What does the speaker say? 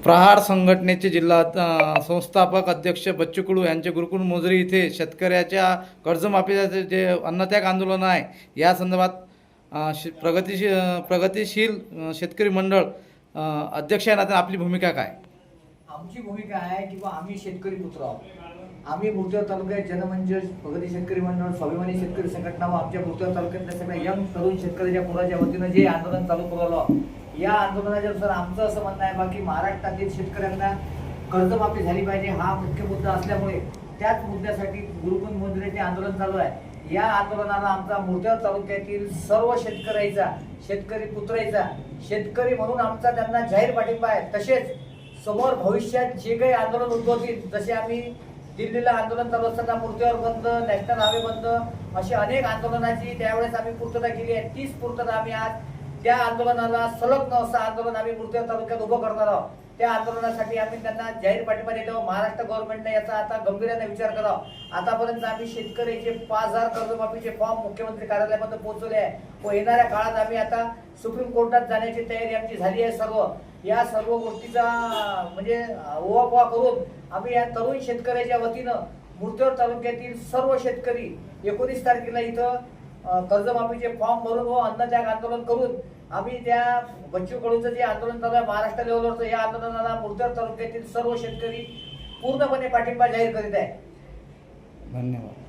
प्रहार संघटनेचे जिल्हा संस्थापक अध्यक्ष बच्चू कडू यांचे गुरुकुल मोजरी येथे शेतकऱ्याच्या कर्जमाफीचे जे अन्नत्याग आंदोलन आहे या संदर्भात प्रगतिशील शेतकरी मंडळ अध्यक्ष या नात्याने आपली भूमिका काय? आमची भूमिका आहे की आम्ही शेतकरी पुत्र आहोत. आम्ही मुरतेड तालुक्यात जनमंच प्रगती शेतकरी मंडळ स्वाभिमानी शेतकरी संघटना व आमच्या मुरतेड तालुक्यातल्या सगळ्या यंग तरुण शेतकऱ्याच्या पुराच्या वतीनं जे आंदोलन चालू केलं या आंदोलनाच्या नुसार आमचं असं म्हणणं आहे की महाराष्ट्रातील शेतकऱ्यांना कर्जमाफी झाली पाहिजे हा मुख्य मुद्दा असल्यामुळे त्याच मुद्द्यासाठी गुरुकुल मोजरीचे आंदोलन चालू आहे. या आंदोलनाला आमचा मुरतेड तालुक्यातील सर्व शेतकऱ्याचा शेतकरी पुत्राचा शेतकरी म्हणून आमचा त्यांना जाहीर पाठिंबा आहे. तसेच समोर भविष्यात जे काही आंदोलन उद्भवतील जसे आम्ही दिल्लीला आंदोलन चालू असताना मूर्तीवर बंद नॅशनल हायवे बंद अशी अनेक आंदोलनाची त्यावेळेस आम्ही पूर्तता केली आहे. तीच पूर्तता आम्ही आज त्या आंदोलनाला संलग्न असं आंदोलन आम्ही मूर्तीवर तालुक्यात उभं करणार आहोत. त्या आंदोलनासाठी आम्ही त्यांना जाहीर पाठिंबा देतो. महाराष्ट्र गव्हर्नमेंटने याचा आता गांभीर्याने विचार करावा. आतापर्यंत आम्ही शेतकऱ्याचे 5000 कर्जमाफीचे फॉर्म मुख्यमंत्री कार्यालयामध्ये पोहोचवले आहे व येणाऱ्या काळात आम्ही आता सुप्रीम कोर्टात जाण्याची तयारी आमची झाली आहे. या सर्व गोष्टीचा म्हणजे ओवापोवा करून आम्ही या तरुण शेतकऱ्याच्या वतीनं मुरतेड तालुक्यातील सर्व शेतकरी 19 तारखेला इथं कर्जमाफीचे फॉर्म भरून व अन्नत्याग आंदोलन करून आम्ही त्या बच्चू कडूचं जे आंदोलन चालू आहे महाराष्ट्र लेवलवरचं या आंदोलनाला मुरतेड तालुक्यातील सर्व शेतकरी पूर्णपणे पाठिंबा जाहीर करीत आहे. धन्यवाद.